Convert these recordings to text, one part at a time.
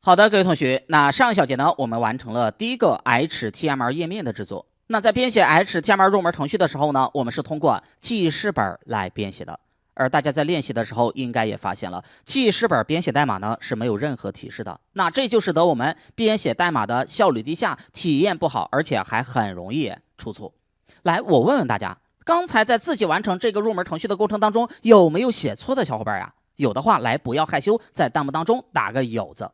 好的，各位同学，那上一小节呢，我们完成了第一个 HTML 页面的制作。那在编写 HTML 入门程序的时候呢，我们是通过记事本来编写的。而大家在练习的时候，应该也发现了，记事本编写代码呢是没有任何提示的。那这就使得我们编写代码的效率低下，体验不好，而且还很容易出错。来，我问问大家，刚才在自己完成这个入门程序的过程当中，有没有写错的小伙伴呀？有的话，来不要害羞，在弹幕当中打个有字。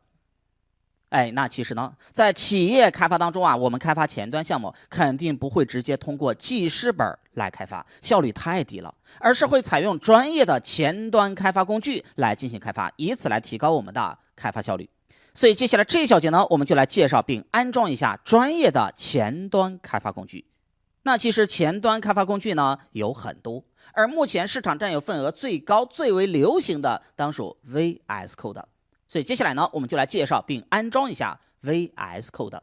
那其实呢，在企业开发当中啊，我们开发前端项目肯定不会直接通过记事本来开发，效率太低了，而是会采用专业的前端开发工具来进行开发，以此来提高我们的开发效率。所以接下来这一小节呢，我们就来介绍并安装一下专业的前端开发工具。那其实前端开发工具呢有很多，而目前市场占有份额最高、最为流行的当属 VS Code。所以接下来呢，我们就来介绍并安装一下 VS Code。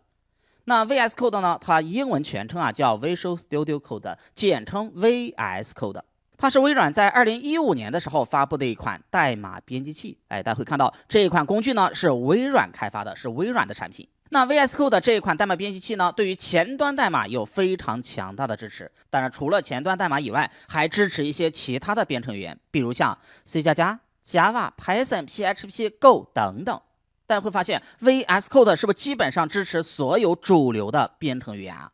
那 VS Code 呢，它英文全称啊叫 Visual Studio Code， 简称 VS Code。它是微软在2015年的时候发布的一款代码编辑器。大家会看到这一款工具呢是微软开发的，是微软的产品。那 VS Code 这一款代码编辑器呢，对于前端代码有非常强大的支持。当然，除了前端代码以外，还支持一些其他的编程语言，比如像 C++、Java、Python、PHP、Go 等等。大家会发现 VS Code 是不是基本上支持所有主流的编程语言啊？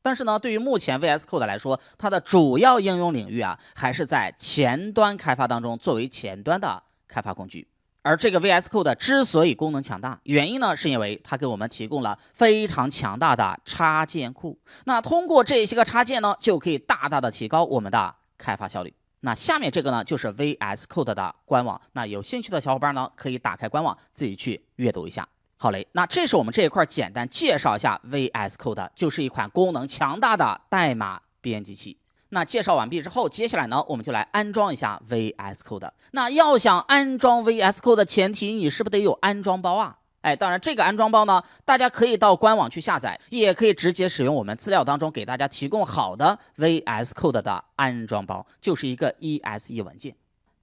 但是呢，对于目前 VS Code 来说，它的主要应用领域啊，还是在前端开发当中作为前端的开发工具。而这个 VS Code 之所以功能强大，原因呢，是因为它给我们提供了非常强大的插件库。那通过这些个插件呢，就可以大大的提高我们的开发效率。那下面这个呢，就是 VS Code 的官网。那有兴趣的小伙伴呢，可以打开官网自己去阅读一下。好嘞，那这是我们这一块简单介绍一下 VS Code， 就是一款功能强大的代码编辑器。那介绍完毕之后，接下来呢，我们就来安装一下 VS Code。那要想安装 VS Code 的前提，你是不是得有安装包啊？当然这个安装包呢，大家可以到官网去下载，也可以直接使用我们资料当中给大家提供好的 VS Code 的安装包，就是一个 EXE 文件。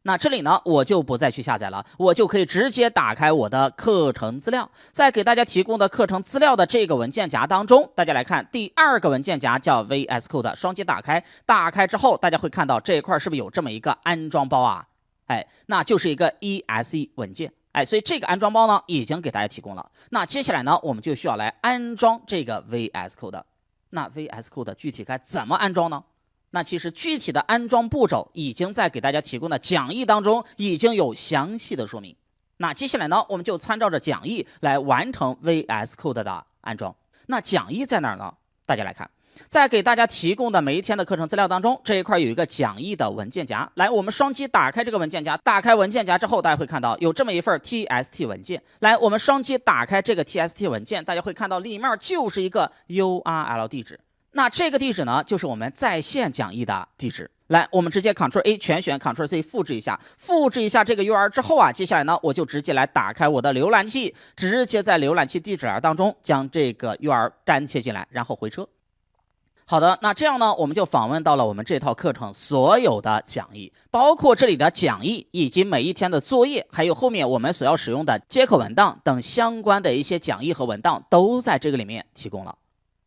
那这里呢，我就不再去下载了，我就可以直接打开我的课程资料，在给大家提供的课程资料的这个文件夹当中，大家来看第二个文件夹叫 VS Code， 双击打开，打开之后大家会看到这一块是不是有这么一个安装包啊？那就是一个 EXE 文件。所以这个安装包呢已经给大家提供了。那接下来呢，我们就需要来安装这个 VS Code。那 VS Code 具体该怎么安装呢？那其实具体的安装步骤已经在给大家提供的讲义当中已经有详细的说明。那接下来呢，我们就参照着讲义来完成 VS Code 的安装。那讲义在哪儿呢？大家来看，在给大家提供的每一天的课程资料当中，这一块有一个讲义的文件夹。来，我们双击打开这个文件夹，打开文件夹之后，大家会看到有这么一份 TXT 文件。来，我们双击打开这个 TXT 文件，大家会看到里面就是一个 URL 地址。那这个地址呢，就是我们在线讲义的地址。来，我们直接 Ctrl+A 全选 Ctrl+C 复制一下，复制一下这个 URL 之后啊，接下来呢，我就直接来打开我的浏览器，直接在浏览器地址栏当中将这个 URL 粘贴进来，然后回车。好的，那这样呢，我们就访问到了我们这套课程所有的讲义，包括这里的讲义以及每一天的作业，还有后面我们所要使用的接口文档等相关的一些讲义和文档都在这个里面提供了。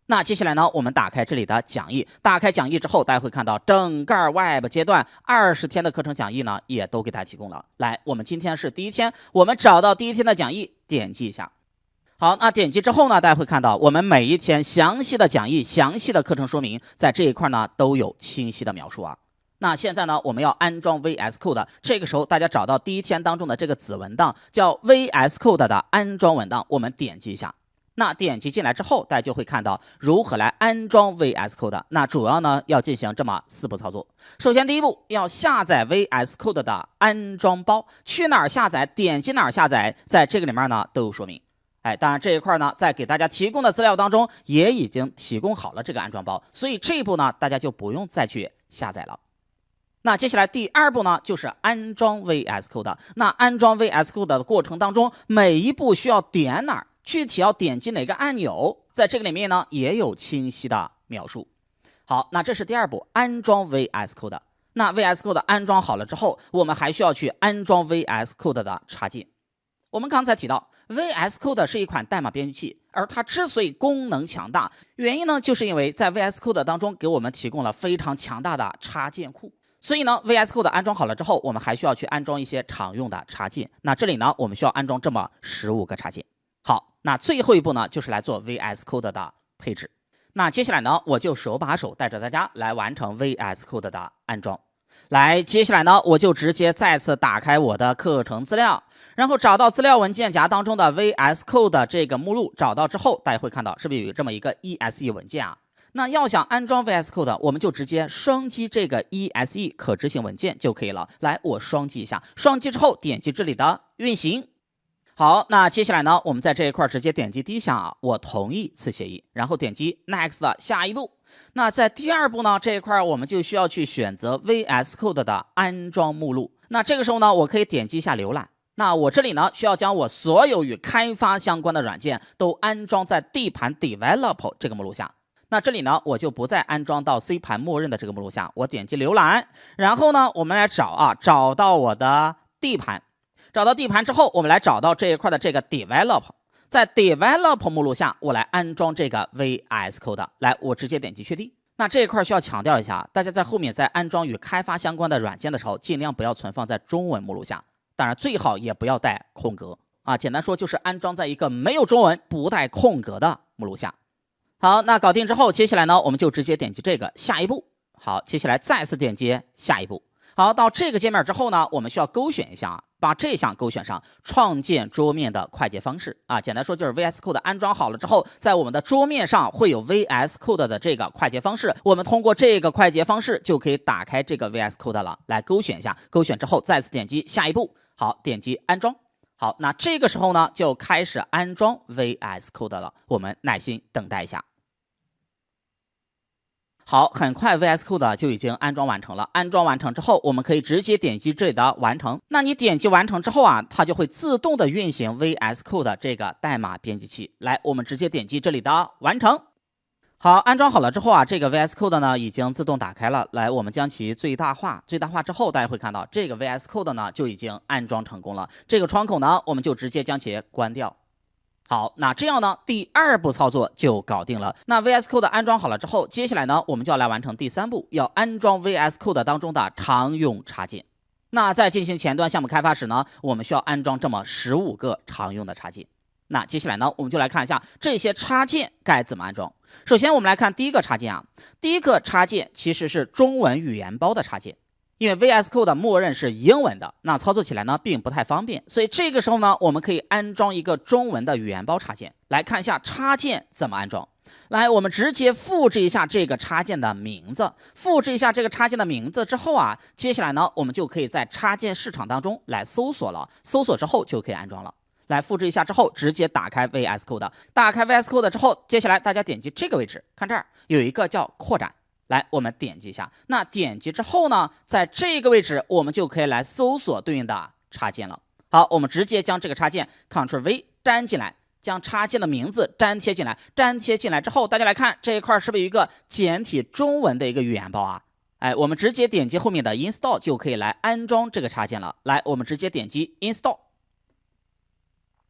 那接下来呢，我们打开这里的讲义，打开讲义之后，大家会看到整个 Web 阶段20天的课程讲义呢，也都给大家提供了。来，我们今天是第一天，我们找到第一天的讲义，点击一下。好，那点击之后呢，大家会看到我们每一天详细的讲义、详细的课程说明，在这一块呢都有清晰的描述啊。那现在呢，我们要安装 VS Code， 这个时候大家找到第一天当中的这个子文档，叫 VS Code 的安装文档，我们点击一下。那点击进来之后，大家就会看到如何来安装 VS Code。那主要呢要进行这么4步操作。首先第一步要下载 VS Code 的安装包，去哪儿下载，点击哪儿下载，在这个里面呢都有说明。当然这一块呢，在给大家提供的资料当中也已经提供好了这个安装包，所以这一步呢大家就不用再去下载了。那接下来第二步呢，就是安装 VS Code。那安装 VS Code 的过程当中，每一步需要点哪儿，具体要点击哪个按钮，在这个里面呢也有清晰的描述。好，那这是第二步，安装 VS Code。那 VS Code 安装好了之后，我们还需要去安装 VS Code 的插件。我们刚才提到 VS Code 是一款代码编辑器，而它之所以功能强大，原因呢，就是因为在 VS Code 当中给我们提供了非常强大的插件库。所以呢 ，VS Code 安装好了之后，我们还需要去安装一些常用的插件。那这里呢，我们需要安装这么15个插件。好，那最后一步呢，就是来做 VS Code 的配置。那接下来呢，我就手把手带着大家来完成 VS Code 的安装。来，接下来呢，我就直接再次打开我的课程资料，然后找到资料文件夹当中的 VS Code 这个目录，找到之后，大家会看到是不是有这么一个 ESE 文件啊？那要想安装 VS Code， 我们就直接双击这个 ESE 可执行文件就可以了。来，我双击一下，双击之后点击这里的运行。好，那接下来呢，我们在这一块直接点击第一项啊，我同意此协议，然后点击 Next 的下一步。那在第二步呢，这一块我们就需要去选择 VS Code 的安装目录。那这个时候呢，我可以点击一下浏览。那我这里呢，需要将我所有与开发相关的软件都安装在 D 盘 Develop 这个目录下。那这里呢，我就不再安装到 C 盘默认的这个目录下，我点击浏览，然后呢，我们来找到我的 D 盘，找到 D 盘之后，我们来找到这一块的这个 Develop， 在 Develop 目录下，我来安装这个 VS Code， 来，我直接点击确定。那这一块需要强调一下，大家在后面在安装与开发相关的软件的时候，尽量不要存放在中文目录下，当然最好也不要带空格啊。简单说就是安装在一个没有中文、不带空格的目录下。好，那搞定之后，接下来呢，我们就直接点击这个下一步。好，接下来再次点击下一步。好，到这个界面之后呢，我们需要勾选一下啊，把这项勾选上，创建桌面的快捷方式啊。简单说就是 VS Code 安装好了之后，在我们的桌面上会有 VS Code 的这个快捷方式，我们通过这个快捷方式就可以打开这个 VS Code 了。来勾选一下，勾选之后再次点击下一步。好，点击安装。好，那这个时候呢，就开始安装 VS Code 了，我们耐心等待一下。好，很快 VS Code 就已经安装完成了。安装完成之后，我们可以直接点击这里的完成。那你点击完成之后啊，它就会自动的运行 VS Code 这个代码编辑器。来，我们直接点击这里的完成。好，安装好了之后啊，这个 VS Code 呢已经自动打开了。来，我们将其最大化。最大化之后，大家会看到这个 VS Code 呢就已经安装成功了。这个窗口呢，我们就直接将其关掉。好，那这样呢，第二步操作就搞定了。那 VS Code 安装好了之后，接下来呢，我们就要来完成第三步，要安装 VS Code 当中的常用插件。那在进行前端项目开发时呢，我们需要安装这么15个常用的插件。那接下来呢，我们就来看一下这些插件该怎么安装。首先，我们来看第一个插件啊，第一个插件其实是中文语言包的插件。因为 VS Code 默认是英文的，那操作起来呢并不太方便，所以这个时候呢，我们可以安装一个中文的语言包插件。来看一下插件怎么安装。来，我们直接复制一下这个插件的名字，复制一下这个插件的名字之后啊，接下来呢，我们就可以在插件市场当中来搜索了，搜索之后就可以安装了。来复制一下之后，直接打开 VS Code， 打开 VS Code 之后，接下来大家点击这个位置，看这儿有一个叫扩展。来，我们点击一下。那点击之后呢，在这个位置我们就可以来搜索对应的插件了。好，我们直接将这个插件 Ctrl V 粘进来，将插件的名字粘贴进来。粘贴进来之后，大家来看这一块是不是有一个简体中文的一个语言包啊？哎，我们直接点击后面的 Install 就可以来安装这个插件了。来，我们直接点击 Install。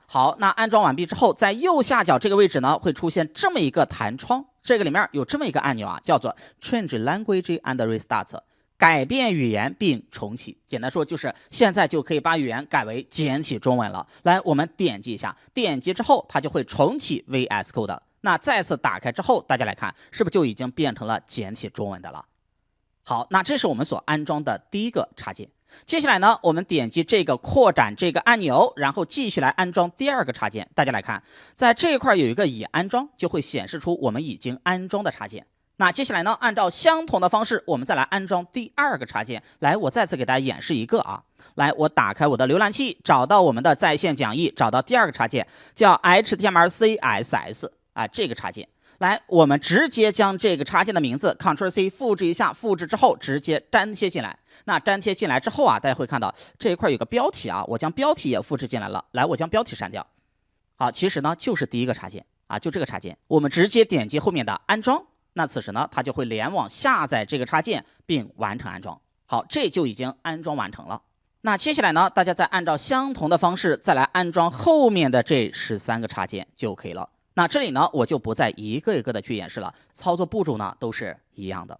好，那安装完毕之后，在右下角这个位置呢，会出现这么一个弹窗，这个里面有这么一个按钮啊，叫做 Change Language and Restart， 改变语言并重启。简单说就是现在就可以把语言改为简体中文了。来，我们点击一下，点击之后它就会重启 VS Code。那再次打开之后，大家来看，是不是就已经变成了简体中文的了？好，那这是我们所安装的第一个插件。接下来呢，我们点击这个扩展这个按钮，然后继续来安装第二个插件。大家来看，在这一块有一个已安装，就会显示出我们已经安装的插件。那接下来呢，按照相同的方式，我们再来安装第二个插件。来，我再次给大家演示一个啊。来，我打开我的浏览器，找到我们的在线讲义，找到第二个插件，叫 HTML CSS 啊，这个插件。来，我们直接将这个插件的名字 Ctrl C 复制一下，复制之后直接粘贴进来。那粘贴进来之后啊，大家会看到这一块有个标题啊，我将标题也复制进来了。来，我将标题删掉。好，其实呢就是第一个插件啊，就这个插件，我们直接点击后面的安装。那此时呢，它就会联网下载这个插件并完成安装。好，这就已经安装完成了。那接下来呢，大家再按照相同的方式再来安装后面的这13个插件就可以了。那这里呢，我就不再一个一个的去演示了，操作步骤呢都是一样的。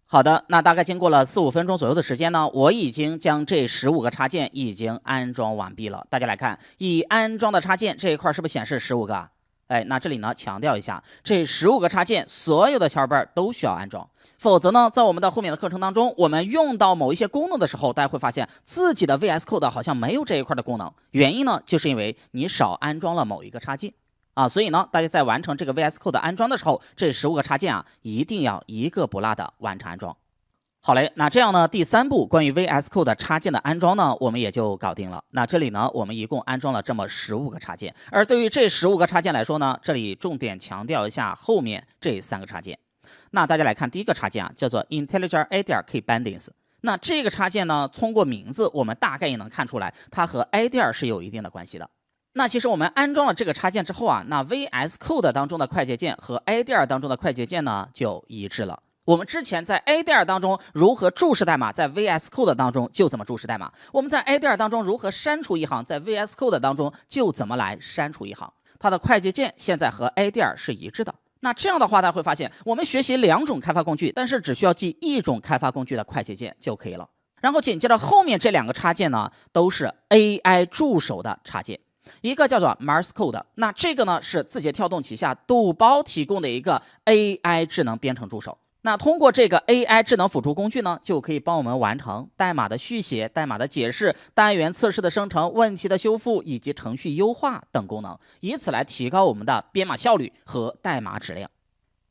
好的，那大概经过了4、5分钟左右的时间呢，我已经将这15个插件已经安装完毕了。大家来看，已安装的插件这一块是不是显示15个啊？那这里呢强调一下，这15个插件所有的小伙伴都需要安装，否则呢，在我们的后面的课程当中，我们用到某一些功能的时候，大家会发现自己的 VS Code 好像没有这一块的功能，原因呢，就是因为你少安装了某一个插件。所以呢，大家在完成这个 VS Code 的安装的时候，这15个插件啊，一定要一个不落的完成安装。好嘞，那这样呢，第3步关于 VS Code 插件的安装呢，我们也就搞定了。那这里呢，我们一共安装了这么15个插件，而对于这15个插件来说呢，这里重点强调一下后面这3个插件。那大家来看第一个插件啊，叫做 Integer IDEA Key Bindings。那这个插件呢，通过名字我们大概也能看出来，它和 IDEA 是有一定的关系的。那其实我们安装了这个插件之后啊，那 VS Code 当中的快捷键和 IDEA 当中的快捷键呢就一致了。我们之前在 IDEA 当中如何注释代码，在 VS Code 当中就怎么注释代码。我们在 IDEA 当中如何删除一行，在 VS Code 当中就怎么来删除一行。它的快捷键现在和 IDEA 是一致的。那这样的话，大家会发现我们学习2种开发工具，但是只需要记1种开发工具的快捷键就可以了。然后紧接着后面这2个插件呢，都是 AI 助手的插件。一个叫做 Morse Code， 那这个呢是字节跳动旗下豆包提供的一个 AI 智能编程助手。那通过这个 AI 智能辅助工具呢，就可以帮我们完成代码的续写、代码的解释、单元测试的生成、问题的修复以及程序优化等功能，以此来提高我们的编码效率和代码质量。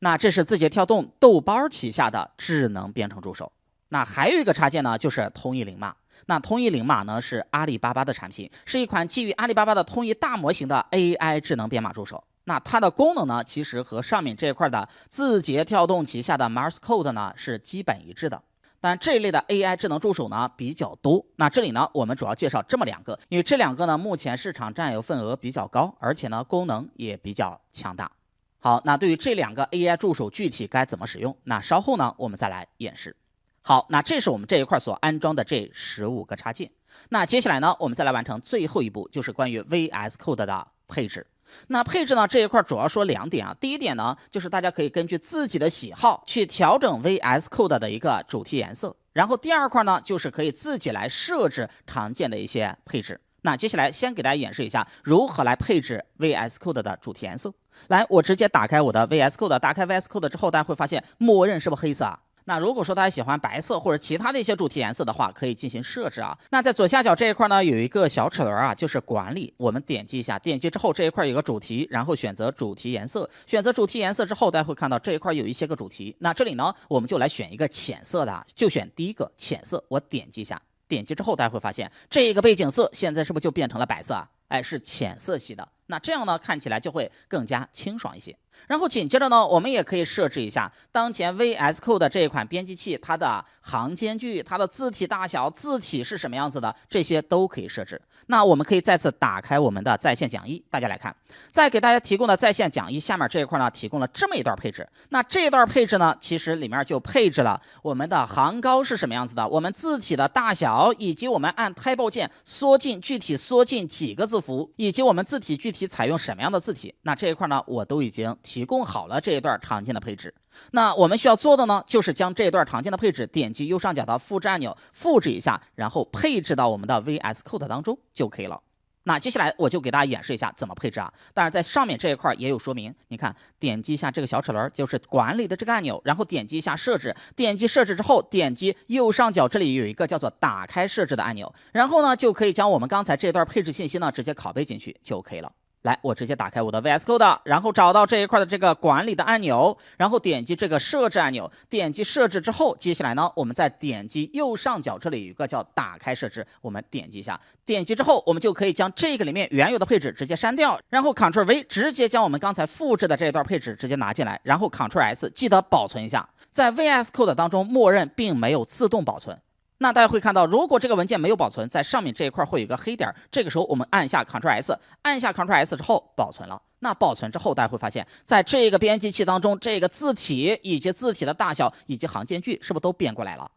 那这是字节跳动豆包旗下的智能编程助手。那还有一个插件呢，就是通义零码。那通义零码呢是阿里巴巴的产品，是一款基于阿里巴巴的通义大模型的 AI 智能编码助手。那它的功能呢，其实和上面这一块的字节跳动旗下的 Morse Code 呢是基本一致的。但这一类的 AI 智能助手呢比较多，那这里呢我们主要介绍这么2个，因为这2个呢目前市场占有份额比较高，而且呢功能也比较强大。好，那对于这2个 AI 助手具体该怎么使用，那稍后呢我们再来演示。好，那这是我们这一块所安装的这15个插件。那接下来呢，我们再来完成最后一步，就是关于 VS Code 的配置。那配置呢，这一块主要说2点啊。第一点呢，就是大家可以根据自己的喜好去调整 VS Code 的一个主题颜色。然后第2块呢，就是可以自己来设置常见的一些配置。那接下来先给大家演示一下如何来配置 VS Code 的主题颜色。来，我直接打开我的 VS Code， 打开 VS Code 之后，大家会发现默认是不是黑色啊？那如果说大家喜欢白色或者其他的一些主题颜色的话，可以进行设置啊。那在左下角这一块呢，有一个小齿轮啊，就是管理。我们点击一下，点击之后这一块有个主题，然后选择主题颜色。选择主题颜色之后，大家会看到这一块有一些个主题。那这里呢，我们就来选一个浅色的，就选第一个浅色。我点击一下，点击之后大家会发现这个背景色现在是不是就变成了白色啊？是浅色系的。那这样呢，看起来就会更加清爽一些。然后紧接着呢，我们也可以设置一下当前 VS Code 这一款编辑器它的行间距、它的字体大小、字体是什么样子的，这些都可以设置。那我们可以再次打开我们的在线讲义，大家来看，在给大家提供的在线讲义下面这一块呢，提供了这么一段配置。那这段配置呢，其实里面就配置了我们的行高是什么样子的，我们字体的大小，以及我们按 Tab 键缩进具体缩进几个字符，以及我们字体具体采用什么样的字体。那这一块呢，我都已经提供好了这一段常见的配置。那我们需要做的呢，就是将这一段常见的配置点击右上角的复制按钮，复制一下，然后配置到我们的 VS Code 当中就可以了。那接下来我就给大家演示一下怎么配置啊。当然在上面这一块也有说明，你看点击一下这个小齿轮，就是管理的这个按钮，然后点击一下设置，点击设置之后，点击右上角这里有一个叫做打开设置的按钮，然后呢就可以将我们刚才这段配置信息呢直接拷贝进去就可以了。来，我直接打开我的 VS Code， 然后找到这一块的这个管理的按钮，然后点击这个设置按钮，点击设置之后，接下来呢，我们再点击右上角这里有一个叫打开设置，我们点击一下，点击之后，我们就可以将这个里面原有的配置直接删掉，然后 Ctrl+V 直接将我们刚才复制的这一段配置直接拿进来，然后 Ctrl+S 记得保存一下，在 VS Code 当中默认并没有自动保存。那大家会看到，如果这个文件没有保存，在上面这一块会有一个黑点，这个时候我们按下 Ctrl+S， 按下 Ctrl+S 之后保存了。那保存之后，大家会发现，在这个编辑器当中，这个字体以及字体的大小以及行间距是不是都变过来了？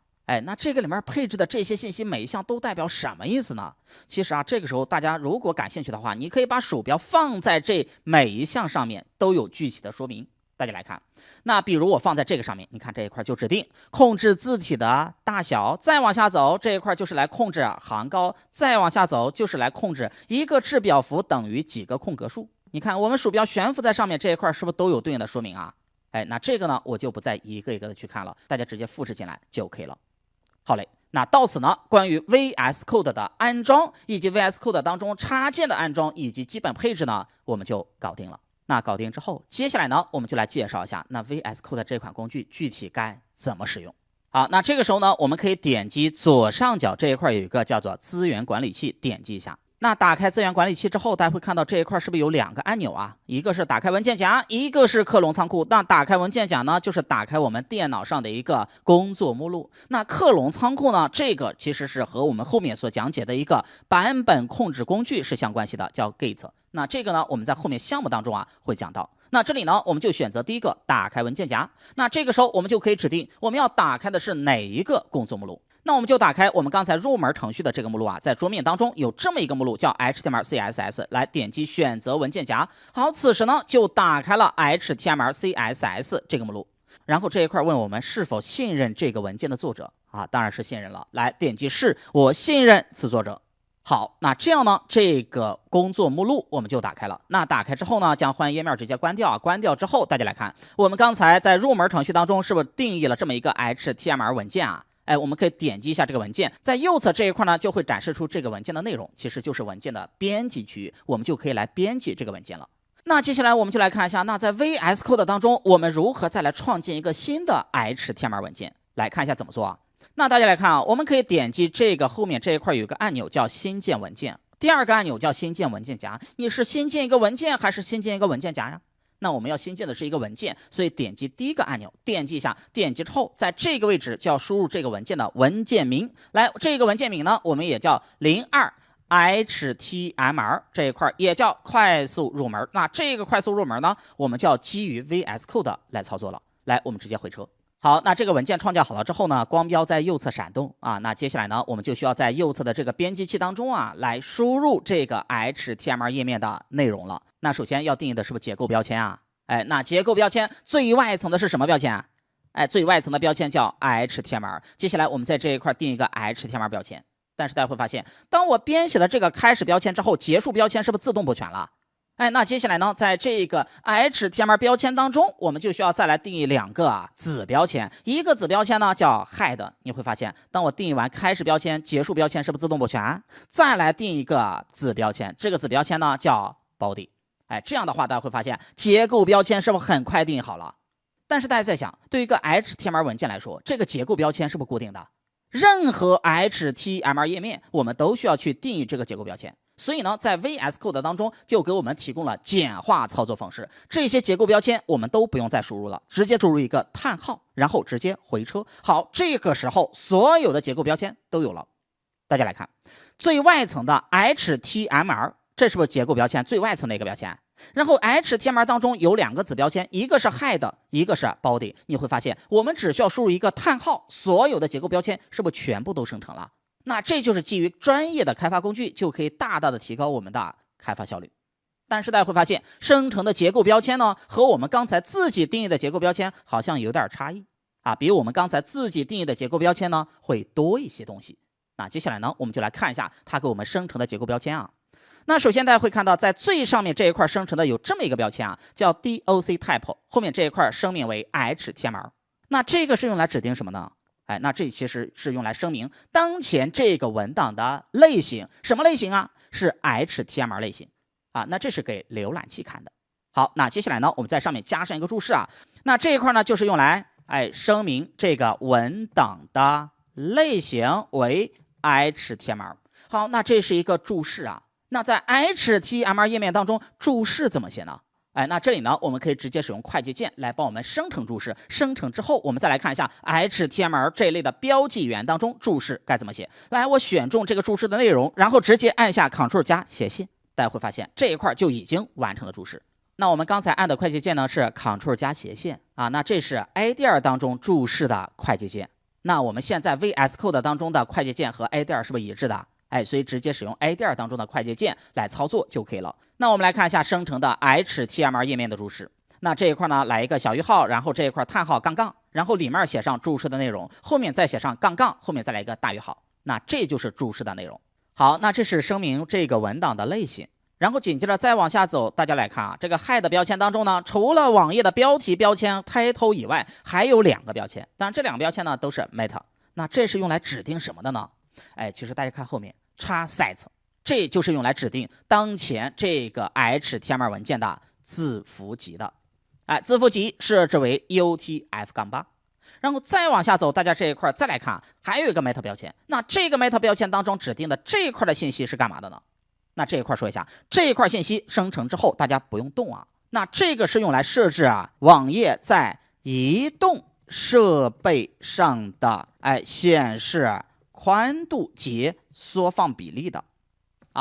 那这个里面配置的这些信息每一项都代表什么意思呢？其实这个时候大家如果感兴趣的话，你可以把鼠标放在这每一项上面，都有具体的说明。大家来看，那比如我放在这个上面，你看这一块就指定控制字体的大小，再往下走这一块就是来控制行高，再往下走就是来控制一个制表符等于几个空格数。你看我们鼠标悬浮在上面这一块是不是都有对应的说明啊？那这个呢我就不再一个一个的去看了，大家直接复制进来就 OK 了。好嘞，那到此呢，关于 VS Code 的安装以及 VS Code 当中插件的安装以及基本配置呢，我们就搞定了。那搞定之后，接下来呢，我们就来介绍一下那 VS Code 这款工具具体该怎么使用。好，那这个时候呢，我们可以点击左上角这一块有一个叫做资源管理器，点击一下。那打开资源管理器之后，大家会看到这一块是不是有2个按钮啊？一个是打开文件夹，一个是克隆仓库。那打开文件夹呢，就是打开我们电脑上的一个工作目录。那克隆仓库呢，这个其实是和我们后面所讲解的一个版本控制工具是相关系的，叫 Git。那这个呢，我们在后面项目当中会讲到。那这里呢，我们就选择第一个打开文件夹。那这个时候我们就可以指定我们要打开的是哪一个工作目录。那我们就打开我们刚才入门程序的这个目录在桌面当中有这么一个目录叫 HTML CSS， 来点击选择文件夹。好，此时呢就打开了 HTML CSS 这个目录。然后这一块问我们是否信任这个文件的作者当然是信任了。来点击是，我信任此作者。好，那这样呢，这个工作目录我们就打开了。那打开之后呢，将欢迎页面直接关掉。关掉之后，大家来看，我们刚才在入门程序当中是不是定义了这么一个 HTML 文件我们可以点击一下这个文件，在右侧这一块呢，就会展示出这个文件的内容，其实就是文件的编辑区域，我们就可以来编辑这个文件了。那接下来我们就来看一下，那在 VS Code 当中，我们如何再来创建一个新的 HTML 文件？来看一下怎么做那大家来看我们可以点击这个后面这一块有一个按钮叫新建文件，第二个按钮叫新建文件夹。你是新建一个文件还是新建一个文件夹呀？那我们要新建的是一个文件，所以点击第一个按钮，点击一下，点击之后在这个位置就要输入这个文件的文件名。来，这个文件名呢，我们也叫02 HTML 这一块也叫快速入门。那这个快速入门呢，我们就要基于 VS Code 来操作了。来，我们直接回车。好，那这个文件创建好了之后呢，光标在右侧闪动那接下来呢，我们就需要在右侧的这个编辑器当中来输入这个 HTML 页面的内容了。那首先要定义的是不是结构标签那结构标签最外层的是什么标签最外层的标签叫 HTML。接下来我们在这一块定一个 HTML 标签。但是大家会发现，当我编写了这个开始标签之后，结束标签是不是自动补全了？那接下来呢，在这个 HTML 标签当中，我们就需要再来定义2个子标签。一个子标签呢叫 head， 你会发现，当我定义完开始标签、结束标签，是不是自动补全？再来定一个子标签，这个子标签呢叫 body。这样的话，大家会发现结构标签是不是很快定义好了？但是大家在想，对于一个 HTML 文件来说，这个结构标签是不是固定的？任何 HTML 页面，我们都需要去定义这个结构标签。所以呢，在 VS Code 当中就给我们提供了简化操作方式，这些结构标签我们都不用再输入了，直接输入一个叹号，然后直接回车。好，这个时候所有的结构标签都有了。大家来看，最外层的 HTML， 这是不是结构标签最外层的一个标签？然后 HTML 当中有2个子标签，一个是 head， 一个是 body。你会发现，我们只需要输入一个叹号，所有的结构标签是不是全部都生成了？那这就是基于专业的开发工具，就可以大大的提高我们的开发效率。但是大家会发现，生成的结构标签呢，和我们刚才自己定义的结构标签好像有点差异比我们刚才自己定义的结构标签呢会多一些东西。那接下来呢，我们就来看一下它给我们生成的结构标签那首先大家会看到，在最上面这一块生成的有这么一个标签叫 DOC type， 后面这一块声明为 HTML。那这个是用来指定什么呢？那这其实是用来声明当前这个文档的类型，什么类型是 HTML 类型那这是给浏览器看的。好，那接下来呢，我们在上面加上一个注释那这一块呢，就是用来声明这个文档的类型为 HTML。好，那这是一个注释那在 HTML 页面当中，注释怎么写呢？那这里呢，我们可以直接使用快捷键来帮我们生成注释。生成之后，我们再来看一下 HTML 这一类的标记语言当中注释该怎么写。来，我选中这个注释的内容，然后直接按下 Ctrl 加写信，大家会发现这一块就已经完成了注释。那我们刚才按的快捷键呢是 Ctrl 加斜线那这是 IDEA 当中注释的快捷键。那我们现在 VS Code 当中的快捷键和 IDEA 是不是一致的？所以直接使用 IDEA 当中的快捷键来操作就可以了。那我们来看一下生成的 HTML 页面的注释。那这一块呢，来一个小于号，然后这一块叹号杠杠，然后里面写上注释的内容，后面再写上杠杠，后面再来一个大于号。那这就是注释的内容。好，那这是声明这个文档的类型。然后紧接着再往下走，大家来看啊，这个 head 标签当中呢，除了网页的标题标签 title 以外，还有2个标签。当然这2个标签呢都是 meta。那这是用来指定什么的呢？其实大家看后面叉 set， 这就是用来指定当前这个 HTML 文件的字符集的。字符集设置为 UTF-8。然后再往下走，大家这一块再来看，还有一个 meta 标签。那这个 meta 标签当中指定的这一块的信息是干嘛的呢？那这一块说一下，这一块信息生成之后，大家不用动啊。那这个是用来设置网页在移动设备上的显示宽度及缩放比例的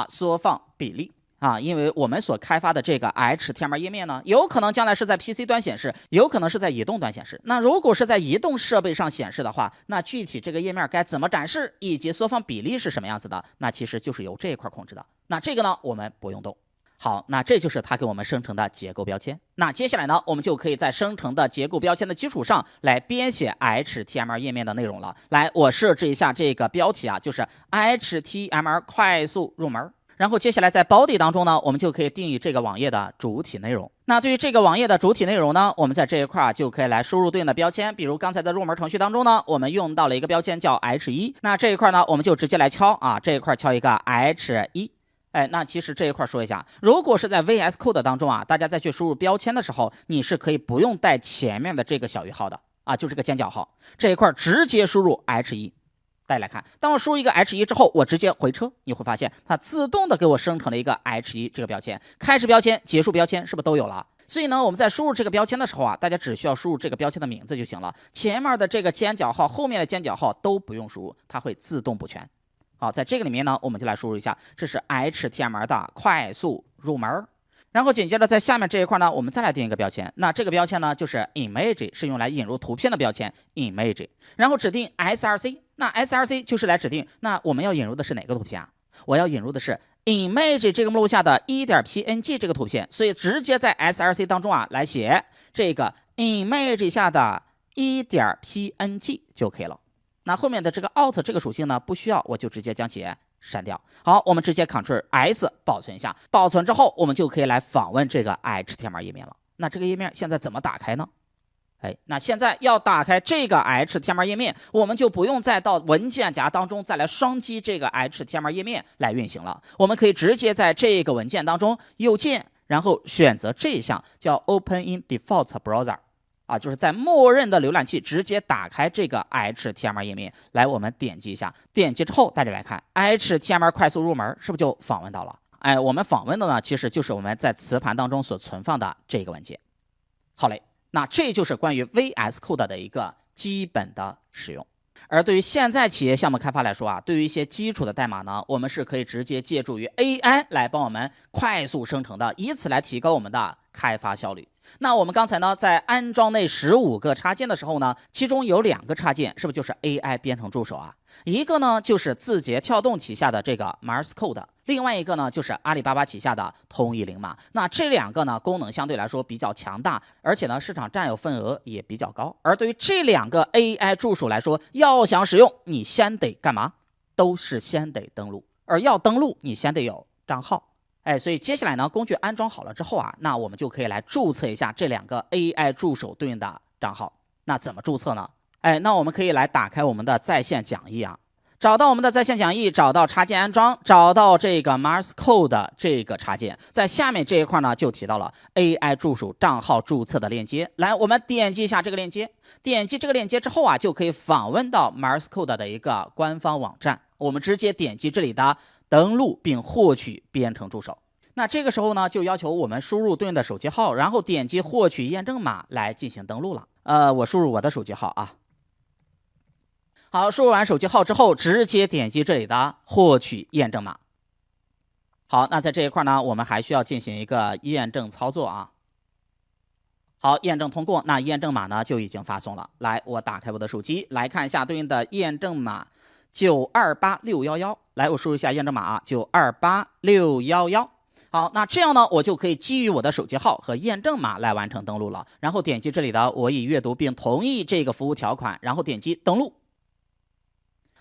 缩放比例。因为我们所开发的这个 HTML 页面呢，有可能将来是在 PC 端显示，有可能是在移动端显示。那如果是在移动设备上显示的话，那具体这个页面该怎么展示，以及缩放比例是什么样子的，那其实就是由这一块控制的。那这个呢，我们不用动。好，那这就是它给我们生成的结构标签。那接下来呢，我们就可以在生成的结构标签的基础上来编写 HTML 页面的内容了。来，我设置一下这个标题就是 HTML 快速入门。然后接下来在 body 当中呢，我们就可以定义这个网页的主体内容。那对于这个网页的主体内容呢，我们在这一块就可以来输入对应的标签。比如刚才的入门程序当中呢，我们用到了一个标签叫 H1。那这一块呢，我们就直接来敲这一块敲一个 H1。那其实这一块说一下，如果是在 VS Code 当中大家再去输入标签的时候，你是可以不用带前面的这个小于号的就这个尖角号，这一块直接输入 H1。大家来看，当我输入一个 H1 之后，我直接回车，你会发现它自动的给我生成了一个 H1 这个标签，开始标签、结束标签是不是都有了？所以呢，我们在输入这个标签的时候大家只需要输入这个标签的名字就行了，前面的这个尖角号、后面的尖角号都不用输入，它会自动补全。好，在这个里面呢，我们就来输入一下，这是 HTML 的快速入门。然后紧接着在下面这一块呢，我们再来定一个标签。那这个标签呢，就是 image， 是用来引入图片的标签 image。然后指定 src， 那 src 就是来指定，那我们要引入的是哪个图片我要引入的是 image 这个目录下的 1.png 这个图片，所以直接在 src 当中来写这个 image 下的 1.png 就可以了。那后面的这个 out 这个属性呢，不需要，我就直接将其删掉。好，我们直接 Ctrl S 保存一下，保存之后我们就可以来访问这个 HTML 页面了。那这个页面现在怎么打开呢？那现在要打开这个 HTML 页面，我们就不用再到文件夹当中再来双击这个 HTML 页面来运行了，我们可以直接在这个文件当中右键，然后选择这一项叫 Open in Default Browser。就是在默认的浏览器直接打开这个 HTML 页面。来，我们点击一下，点击之后大家来看 HTML 快速入门是不是就访问到了？我们访问的呢，其实就是我们在磁盘当中所存放的这个文件。好嘞，那这就是关于 VS Code 的一个基本的使用。而对于现在企业项目开发来说对于一些基础的代码呢，我们是可以直接借助于 AI 来帮我们快速生成的，以此来提高我们的开发效率。那我们刚才呢，在安装那15个插件的时候呢，其中有2个插件是不是就是 AI 编程助手一个呢就是字节跳动旗下的这个 Morse Code， 另外一个呢就是阿里巴巴旗下的通义零码。那这2个呢功能相对来说比较强大，而且呢市场占有份额也比较高。而对于这2个 AI 助手来说，要想使用，你先得干嘛？都是先得登录，而要登录，你先得有账号。所以接下来呢，工具安装好了之后那我们就可以来注册一下这2个 AI 助手对应的账号。那怎么注册呢？那我们可以来打开我们的在线讲义找到我们的在线讲义，找到插件安装，找到这个 Morse Code 这个插件，在下面这一块呢就提到了 AI 助手账号注册的链接。来，我们点击一下这个链接，点击这个链接之后就可以访问到 Morse Code 的一个官方网站。我们直接点击这里的登录并获取编程助手。那这个时候呢，就要求我们输入对应的手机号，然后点击获取验证码来进行登录了。我输入我的手机号好，输入完手机号之后，直接点击这里的获取验证码。好，那在这一块呢，我们还需要进行一个验证操作好，验证通过，那验证码呢就已经发送了。来，我打开我的手机来看一下对应的验证码928611。来，我输入一下验证码啊，928611。好，那这样呢，我就可以基于我的手机号和验证码来完成登录了。然后点击这里的我已阅读并同意这个服务条款，然后点击登录。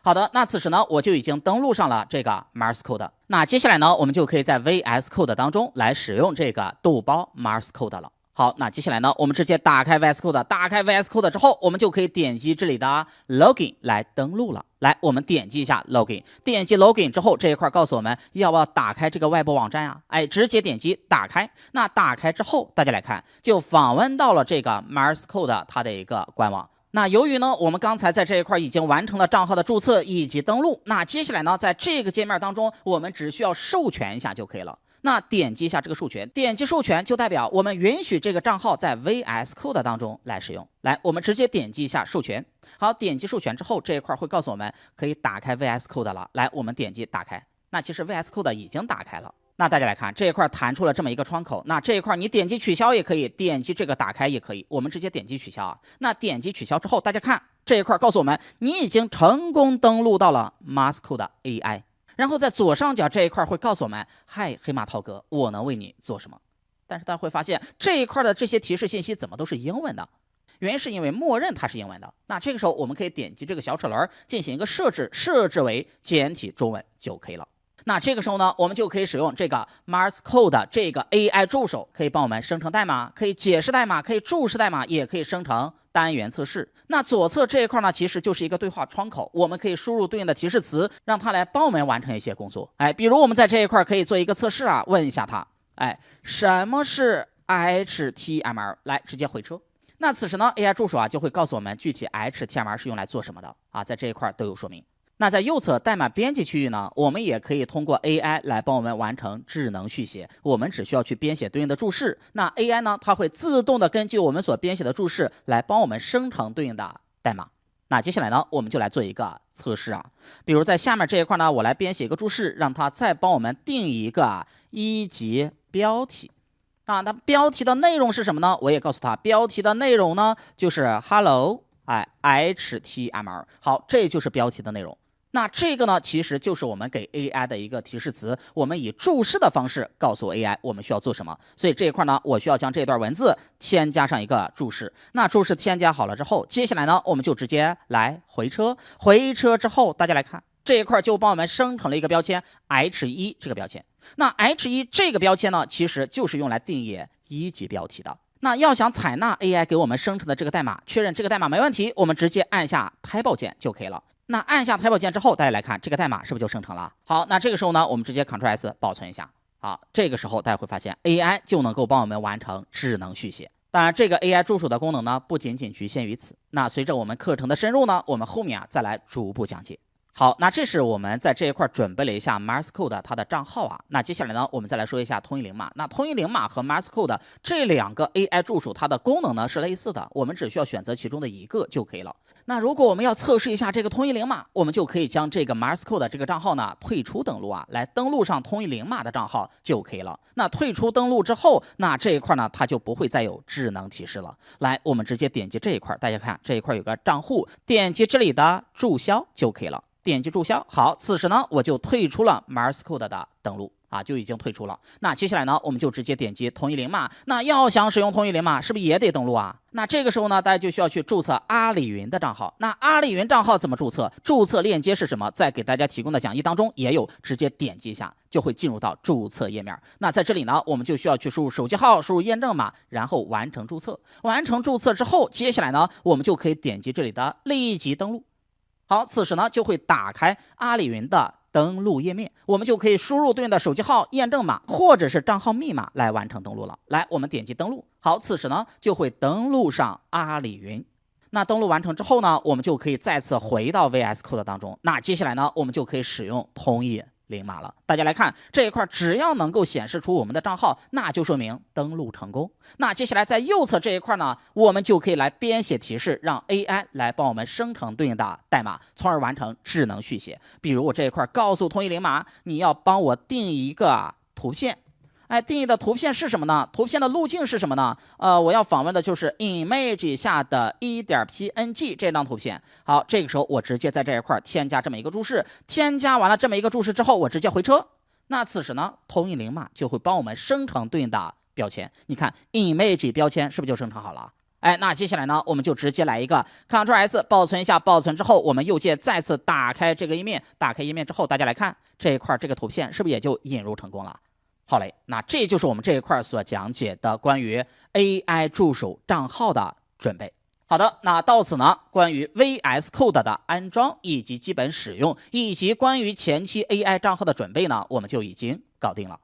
好的，那此时呢，我就已经登录上了这个 Morse Code。那接下来呢，我们就可以在 VS Code 当中来使用这个豆包 Morse Code 了。好，那接下来呢，我们直接打开 VS Code， 打开 VS Code 之后，我们就可以点击这里的 Login 来登录了。来，我们点击一下 Login， 点击 Login 之后，这一块告诉我们要不要打开这个外部网站啊？哎，直接点击打开。那打开之后，大家来看，就访问到了这个 Morse Code 它的一个官网。那由于呢，我们刚才在这一块已经完成了账号的注册以及登录，那接下来呢，在这个界面当中，我们只需要授权一下就可以了。那点击一下这个授权，点击授权就代表我们允许这个账号在 VS Code 当中来使用。来，我们直接点击一下授权。好，点击授权之后，这一块会告诉我们可以打开 VS Code 了。来，我们点击打开。那其实 VS Code 已经打开了。那大家来看这一块弹出了这么一个窗口，那这一块你点击取消也可以，点击这个打开也可以，我们直接点击取消啊。那点击取消之后，大家看这一块告诉我们你已经成功登录到了 Morse Code AI。然后在左上角这一块会告诉我们，嗨，黑马涛哥，我能为你做什么？但是大家会发现这一块的这些提示信息怎么都是英文的，原因是因为默认它是英文的。那这个时候我们可以点击这个小齿轮进行一个设置，设置为简体中文就可以了。那这个时候呢，我们就可以使用这个 Morse Code 这个 AI 助手，可以帮我们生成代码，可以解释代码，可以注释代码，也可以生成单元测试。那左侧这一块呢，其实就是一个对话窗口，我们可以输入对应的提示词，让它来帮我们完成一些工作。哎，比如我们在这一块可以做一个测试啊，问一下它，哎，什么是 HTML？ 来，直接回车。那此时呢 ，AI 助手啊就会告诉我们具体 HTML 是用来做什么的啊，在这一块都有说明。那在右侧代码编辑区域呢，我们也可以通过 AI 来帮我们完成智能续写，我们只需要去编写对应的注释，那 AI 呢，它会自动的根据我们所编写的注释来帮我们生成对应的代码。那接下来呢，我们就来做一个测试啊，比如在下面这一块呢，我来编写一个注释，让它再帮我们定一个一级标题。啊，那标题的内容是什么呢？我也告诉他，标题的内容呢就是 Hello， 哎 HTML， 好，这就是标题的内容。那这个呢，其实就是我们给 AI 的一个提示词，我们以注释的方式告诉 AI 我们需要做什么。所以这一块呢，我需要将这段文字添加上一个注释。那注释添加好了之后，接下来呢，我们就直接来回车。回车之后，大家来看这一块就帮我们生成了一个标签 H1 这个标签。那 H1 这个标签呢，其实就是用来定义一级标题的。那要想采纳 AI 给我们生成的这个代码，确认这个代码没问题，我们直接按下 Tab 键就可以了。那按下 Tab 键之后，大家来看这个代码是不是就生成了？好，那这个时候呢，我们直接 Ctrl+S 保存一下。好，这个时候大家会发现 AI 就能够帮我们完成智能续写。当然，这个 AI 助手的功能呢，不仅仅局限于此。那随着我们课程的深入呢，我们后面再来逐步讲解。好，那这是我们在这一块准备了一下 Morse Code 它的账号啊。那接下来呢，我们再来说一下通义零码。那通义零码和 Morse Code 这两个 AI 助手，它的功能呢是类似的，我们只需要选择其中的一个就可以了。那如果我们要测试一下这个通义零码，我们就可以将这个 Morse Code 这个账号呢退出登录啊，来登录上通义零码的账号就可以了。那退出登录之后，那这一块呢它就不会再有智能提示了。来，我们直接点击这一块，大家看这一块有个账户，点击这里的注销就可以了。点击注销，好，此时呢我就退出了 Morse Code 的登录啊，就已经退出了。那接下来呢，我们就直接点击通义零码。那要想使用通义零码，是不是也得登录啊？那这个时候呢，大家就需要去注册阿里云的账号。那阿里云账号怎么注册？注册链接是什么？在给大家提供的讲义当中也有，直接点击一下就会进入到注册页面。那在这里呢，我们就需要去输入手机号，输入验证码，然后完成注册。完成注册之后，接下来呢，我们就可以点击这里的立即登录。好，此时呢就会打开阿里云的登录页面，我们就可以输入对应的手机号、验证码或者是账号密码来完成登录了。来，我们点击登录。好，此时呢就会登录上阿里云。那登录完成之后呢，我们就可以再次回到 VS Code 当中。那接下来呢，我们就可以使用通义零码了。大家来看这一块，只要能够显示出我们的账号，那就说明登录成功。那接下来在右侧这一块呢，我们就可以来编写提示，让 AI 来帮我们生成对应的代码，从而完成智能续写。比如我这一块告诉通义零码，你要帮我定一个图片定义的图片是什么呢？图片的路径是什么呢？我要访问的就是 image 下的 1.png 这张图片。好，这个时候我直接在这一块添加这么一个注释，添加完了这么一个注释之后，我直接回车。那此时呢，投影灵码就会帮我们生成对应的标签。你看 image 标签是不是就生成好了？那接下来呢，我们就直接来一个 Ctrl+S 保存一下，保存之后，我们右键再次打开这个页面，打开页面之后，大家来看这一块这个图片是不是也就引入成功了？好嘞，那这就是我们这一块所讲解的关于 AI 助手账号的准备。好的，那到此呢，关于 VS Code 的安装以及基本使用，以及关于前期 AI 账号的准备呢，我们就已经搞定了。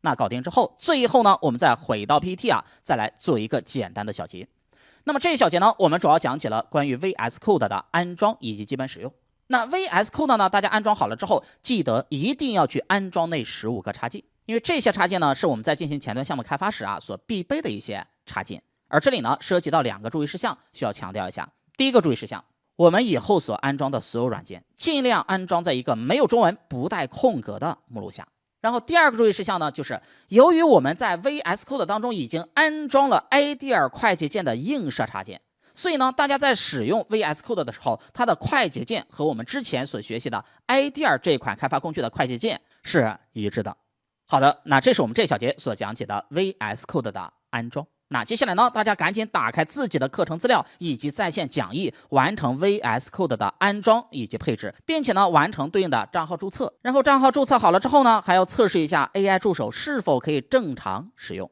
那搞定之后，最后呢，我们再回到 PPT 再来做一个简单的小结。那么这一小节呢，我们主要讲解了关于 VS Code 的安装以及基本使用。那 VS Code 呢，大家安装好了之后，记得一定要去安装那15个插件，因为这些插件呢，是我们在进行前端项目开发时所必备的一些插件。而这里呢，涉及到2个注意事项，需要强调一下。第一个注意事项，我们以后所安装的所有软件，尽量安装在一个没有中文、不带空格的目录下。然后第二个注意事项呢，就是由于我们在 VS Code 当中已经安装了 IDEA 快捷键的映射插件，所以呢，大家在使用 VS Code 的时候，它的快捷键和我们之前所学习的 IDEA 这款开发工具的快捷键是一致的。好的，那这是我们这小节所讲解的 VS Code 的安装。那接下来呢，大家赶紧打开自己的课程资料以及在线讲义，完成 VS Code 的安装以及配置，并且呢，完成对应的账号注册。然后账号注册好了之后呢，还要测试一下 AI 助手是否可以正常使用。